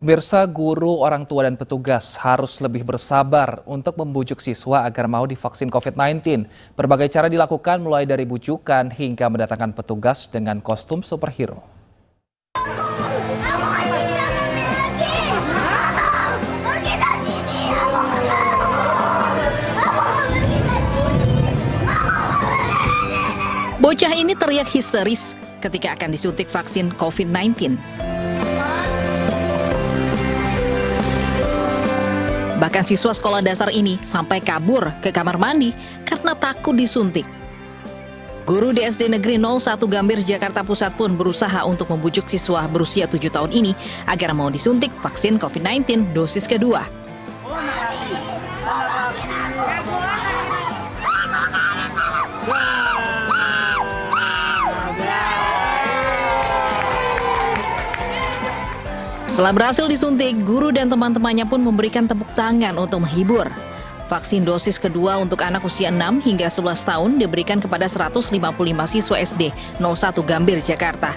Pemirsa, guru, orang tua, dan petugas harus lebih bersabar untuk membujuk siswa agar mau divaksin COVID-19. Berbagai cara dilakukan mulai dari bujukan hingga mendatangkan petugas dengan kostum superhero. Bocah ini teriak histeris ketika akan disuntik vaksin COVID-19. Bahkan siswa sekolah dasar ini sampai kabur ke kamar mandi karena takut disuntik. Guru di SD Negeri 01 Gambir, Jakarta Pusat pun berusaha untuk membujuk siswa berusia 7 tahun ini agar mau disuntik vaksin COVID-19 dosis kedua. Setelah berhasil disuntik, guru dan teman-temannya pun memberikan tepuk tangan untuk menghibur. Vaksin dosis kedua untuk anak usia 6 hingga 11 tahun diberikan kepada 155 siswa SD 01 Gambir, Jakarta.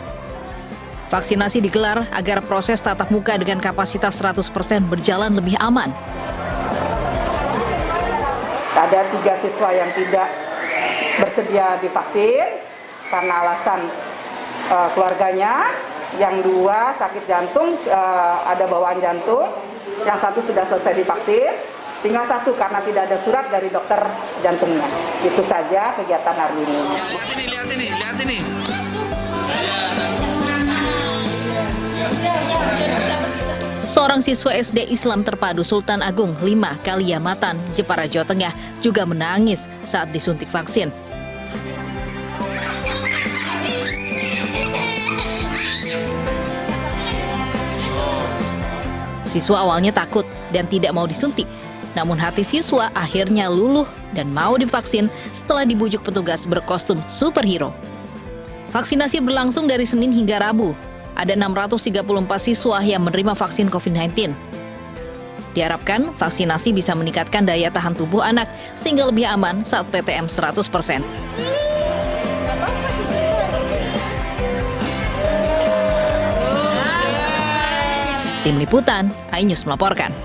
Vaksinasi digelar agar proses tatap muka dengan kapasitas 100% berjalan lebih aman. Ada 3 siswa yang tidak bersedia divaksin karena alasan keluarganya. Yang 2 sakit jantung, ada bawaan jantung. Yang 1 sudah selesai divaksin. Tinggal 1 karena tidak ada surat dari dokter jantungnya. Itu saja kegiatan hari ini. Lihat sini. Seorang siswa SD Islam Terpadu Sultan Agung 5 Kaliamatan, Jepara, Jawa Tengah juga menangis saat disuntik vaksin. Siswa awalnya takut dan tidak mau disuntik. Namun hati siswa akhirnya luluh dan mau divaksin setelah dibujuk petugas berkostum superhero. Vaksinasi berlangsung dari Senin hingga Rabu. Ada 634 siswa yang menerima vaksin COVID-19. Diharapkan vaksinasi bisa meningkatkan daya tahan tubuh anak sehingga lebih aman saat PTM 100%. Tim Liputan, iNews melaporkan.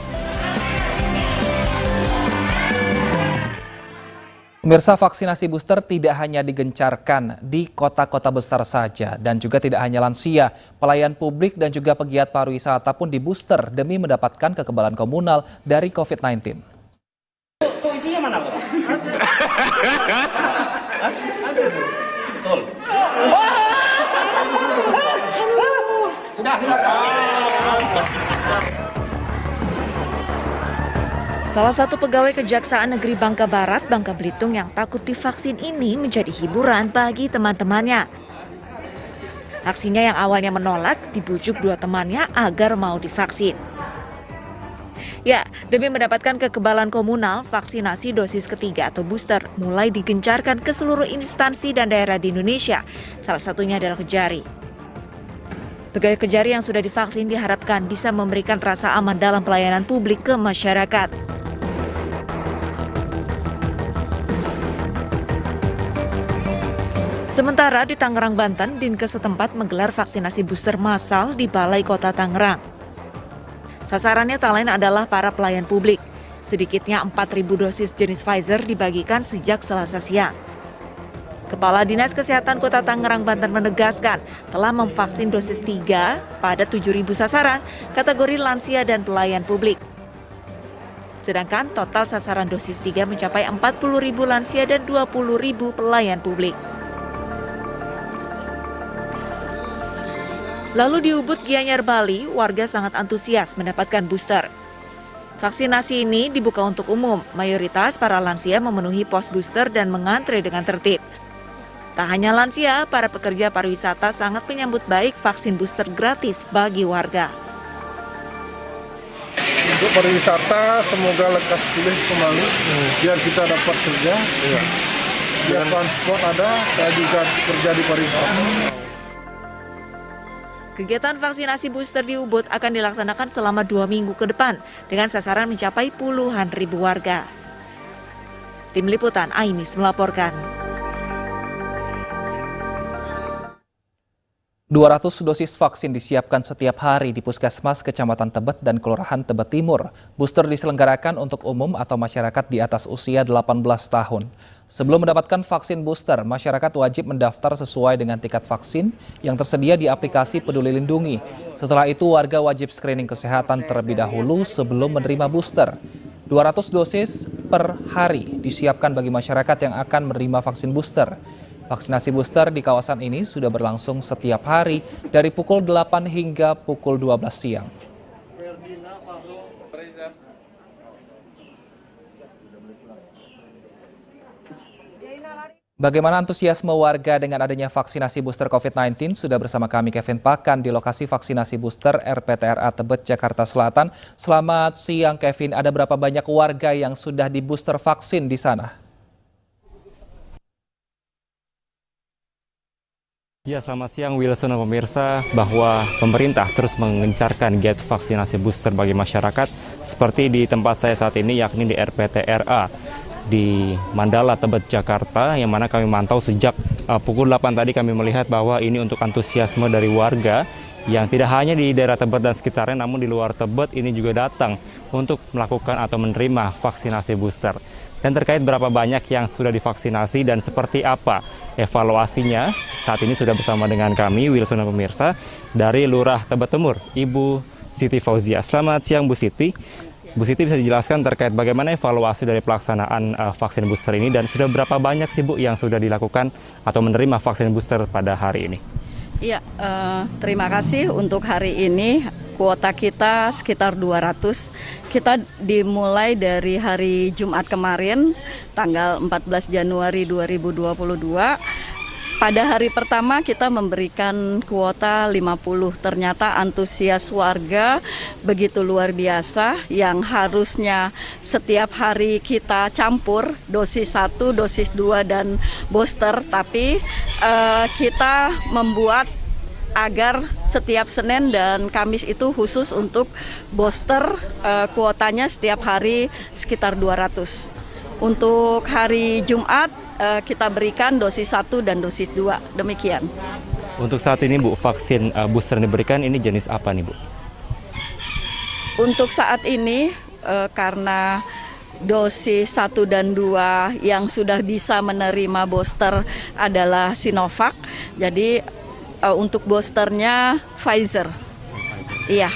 Pemirsa, vaksinasi booster tidak hanya digencarkan di kota-kota besar saja dan juga tidak hanya lansia. Pelayan publik dan juga pegiat pariwisata pun di booster demi mendapatkan kekebalan komunal dari COVID-19. Tuh isinya mana, Pak? Betul. Sudah. Salah satu pegawai Kejaksaan Negeri Bangka Barat, Bangka Belitung yang takut divaksin ini menjadi hiburan bagi teman-temannya. Aksinya yang awalnya menolak dibujuk 2 temannya agar mau divaksin. Ya, demi mendapatkan kekebalan komunal, vaksinasi dosis ketiga atau booster mulai digencarkan ke seluruh instansi dan daerah di Indonesia. Salah satunya adalah Kejari. Pegawai Kejari yang sudah divaksin diharapkan bisa memberikan rasa aman dalam pelayanan publik ke masyarakat. Sementara di Tangerang, Banten, Dinkes setempat menggelar vaksinasi booster massal di Balai Kota Tangerang. Sasarannya tak lain adalah para pelayan publik. Sedikitnya 4.000 dosis jenis Pfizer dibagikan sejak Selasa siang. Kepala Dinas Kesehatan Kota Tangerang, Banten menegaskan telah memvaksin dosis 3 pada 7.000 sasaran kategori lansia dan pelayan publik. Sedangkan total sasaran dosis 3 mencapai 40.000 lansia dan 20.000 pelayan publik. Lalu di Ubud, Gianyar, Bali, warga sangat antusias mendapatkan booster. Vaksinasi ini dibuka untuk umum, mayoritas para lansia memenuhi pos booster dan mengantre dengan tertib. Tak hanya lansia, para pekerja pariwisata sangat menyambut baik vaksin booster gratis bagi warga. Untuk pariwisata semoga lekas pulih kembali, biar kita dapat kerja, biar transport ada, saya juga kerja di pariwisata. Kegiatan vaksinasi booster di Ubud akan dilaksanakan selama 2 minggu ke depan dengan sasaran mencapai puluhan ribu warga. Tim Liputan, iNews melaporkan. 200 dosis vaksin disiapkan setiap hari di Puskesmas Kecamatan Tebet dan Kelurahan Tebet Timur. Booster diselenggarakan untuk umum atau masyarakat di atas usia 18 tahun. Sebelum mendapatkan vaksin booster, masyarakat wajib mendaftar sesuai dengan tiket vaksin yang tersedia di aplikasi Peduli Lindungi. Setelah itu, warga wajib screening kesehatan terlebih dahulu sebelum menerima booster. 200 dosis per hari disiapkan bagi masyarakat yang akan menerima vaksin booster. Vaksinasi booster di kawasan ini sudah berlangsung setiap hari dari pukul 8 hingga pukul 12 siang. Bagaimana antusiasme warga dengan adanya vaksinasi booster COVID-19? Sudah bersama kami Kevin Pakan di lokasi vaksinasi booster RPTRA Tebet, Jakarta Selatan. Selamat siang Kevin, ada berapa banyak warga yang sudah di booster vaksin di sana? Ya, selamat siang Wilson dan pemirsa, bahwa pemerintah terus mengencarkan giat vaksinasi booster bagi masyarakat seperti di tempat saya saat ini, yakni di RPTRA di Mandala, Tebet, Jakarta, yang mana kami mantau sejak pukul 8 tadi. Kami melihat bahwa ini untuk antusiasme dari warga yang tidak hanya di daerah Tebet dan sekitarnya, namun di luar Tebet ini juga datang untuk melakukan atau menerima vaksinasi booster. Dan terkait berapa banyak yang sudah divaksinasi dan seperti apa evaluasinya, saat ini sudah bersama dengan kami, Wilson dan pemirsa, dari Lurah Tebet Timur, Ibu Siti Fauzia. Selamat siang Bu Siti. Bu Siti, bisa dijelaskan terkait bagaimana evaluasi dari pelaksanaan vaksin booster ini dan sudah berapa banyak sih Bu yang sudah dilakukan atau menerima vaksin booster pada hari ini? Iya, terima kasih. Untuk hari ini kuota kita sekitar 200. Kita dimulai dari hari Jumat kemarin, tanggal 14 Januari 2022. Pada hari pertama kita memberikan kuota 50. Ternyata antusias warga begitu luar biasa, yang harusnya setiap hari kita campur dosis 1, dosis 2 dan booster, tapi kita membuat agar setiap Senin dan Kamis itu khusus untuk booster, kuotanya setiap hari sekitar 200. Untuk hari Jumat kita berikan dosis 1 dan dosis 2, demikian. Untuk saat ini Bu, vaksin booster yang diberikan ini jenis apa nih Bu? Untuk saat ini karena dosis 1 dan 2 yang sudah bisa menerima booster adalah Sinovac, jadi untuk boosternya Pfizer. Iya.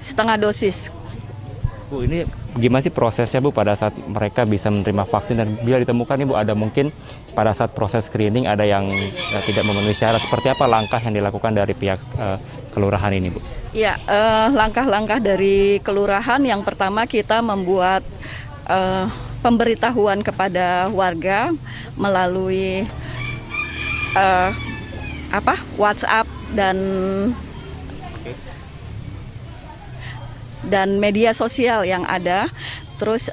Setengah dosis. Bu, ini gimana sih prosesnya Bu pada saat mereka bisa menerima vaksin, dan bila ditemukan nih Bu ada mungkin pada saat proses screening ada yang tidak memenuhi syarat, seperti apa langkah yang dilakukan dari pihak kelurahan ini Bu? Ya, langkah-langkah dari kelurahan yang pertama kita membuat pemberitahuan kepada warga melalui WhatsApp dan media sosial yang ada. Terus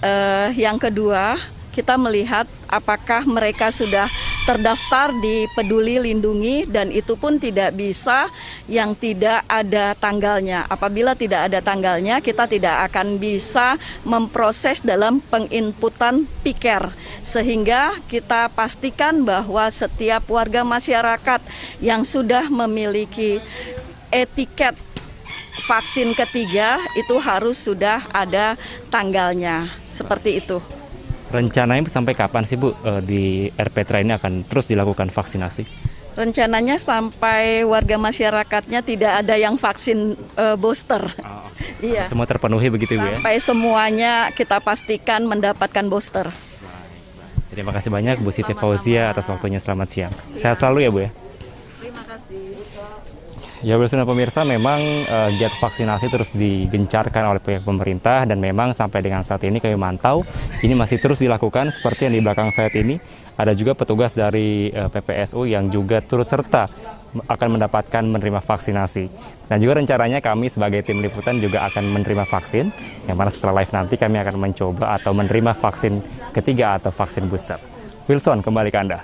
yang kedua, kita melihat apakah mereka sudah terdaftar di Peduli Lindungi, dan itu pun tidak bisa yang tidak ada tanggalnya. Apabila tidak ada tanggalnya, kita tidak akan bisa memproses dalam penginputan PIKer, sehingga kita pastikan bahwa setiap warga masyarakat yang sudah memiliki etiket vaksin ketiga itu harus sudah ada tanggalnya, seperti itu. Rencananya sampai kapan sih Bu di RPTRA ini akan terus dilakukan vaksinasi? Rencananya sampai warga masyarakatnya tidak ada yang vaksin booster. Iya. Semua terpenuhi begitu Bu ya? Sampai semuanya kita pastikan mendapatkan booster. Terima kasih banyak Bu Siti Fauzia atas waktunya, selamat siang. Sehat selalu ya Bu ya? Terima kasih. Ya bersama pemirsa, memang giat vaksinasi terus digencarkan oleh pihak pemerintah, dan memang sampai dengan saat ini kami mantau ini masih terus dilakukan. Seperti yang di belakang saya ini ada juga petugas dari PPSU yang juga turut serta akan mendapatkan menerima vaksinasi. Dan juga rencananya kami sebagai tim liputan juga akan menerima vaksin, yang mana setelah live nanti kami akan mencoba atau menerima vaksin ketiga atau vaksin booster. Wilson, kembali ke Anda.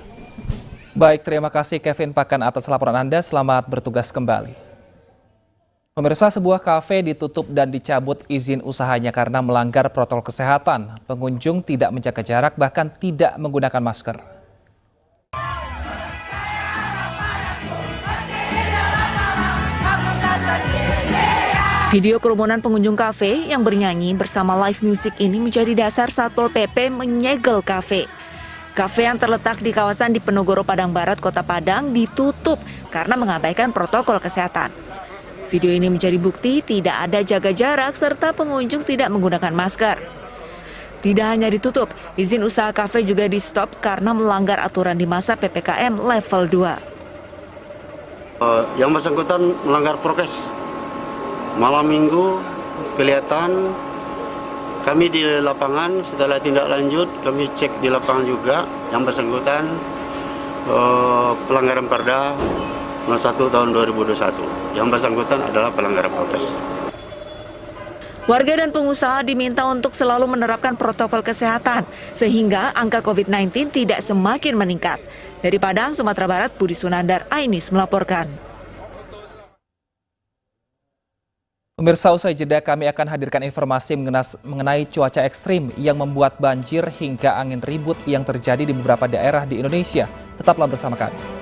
Baik, terima kasih Kevin Pakan atas laporan Anda. Selamat bertugas kembali. Pemirsa, sebuah kafe ditutup dan dicabut izin usahanya karena melanggar protokol kesehatan. Pengunjung tidak menjaga jarak, bahkan tidak menggunakan masker. Video kerumunan pengunjung kafe yang bernyanyi bersama live music ini menjadi dasar Satpol PP menyegel kafe. Kafe yang terletak di kawasan Diponegoro, Padang Barat, Kota Padang ditutup karena mengabaikan protokol kesehatan. Video ini menjadi bukti tidak ada jaga jarak serta pengunjung tidak menggunakan masker. Tidak hanya ditutup, izin usaha kafe juga di-stop karena melanggar aturan di masa PPKM level 2. Yang bersangkutan melanggar prokes. Malam minggu kelihatan kami di lapangan, setelah tindak lanjut kami cek di lapangan juga yang bersangkutan pelanggaran Perda nomor 1 tahun 2021. Yang bersangkutan adalah pelanggaran prokes. Warga dan pengusaha diminta untuk selalu menerapkan protokol kesehatan sehingga angka COVID-19 tidak semakin meningkat. Dari Padang, Sumatera Barat, Budi Sunandar, Ainis melaporkan. Pemirsa, usai jeda kami akan hadirkan informasi mengenai cuaca ekstrim yang membuat banjir hingga angin ribut yang terjadi di beberapa daerah di Indonesia. Tetaplah bersama kami.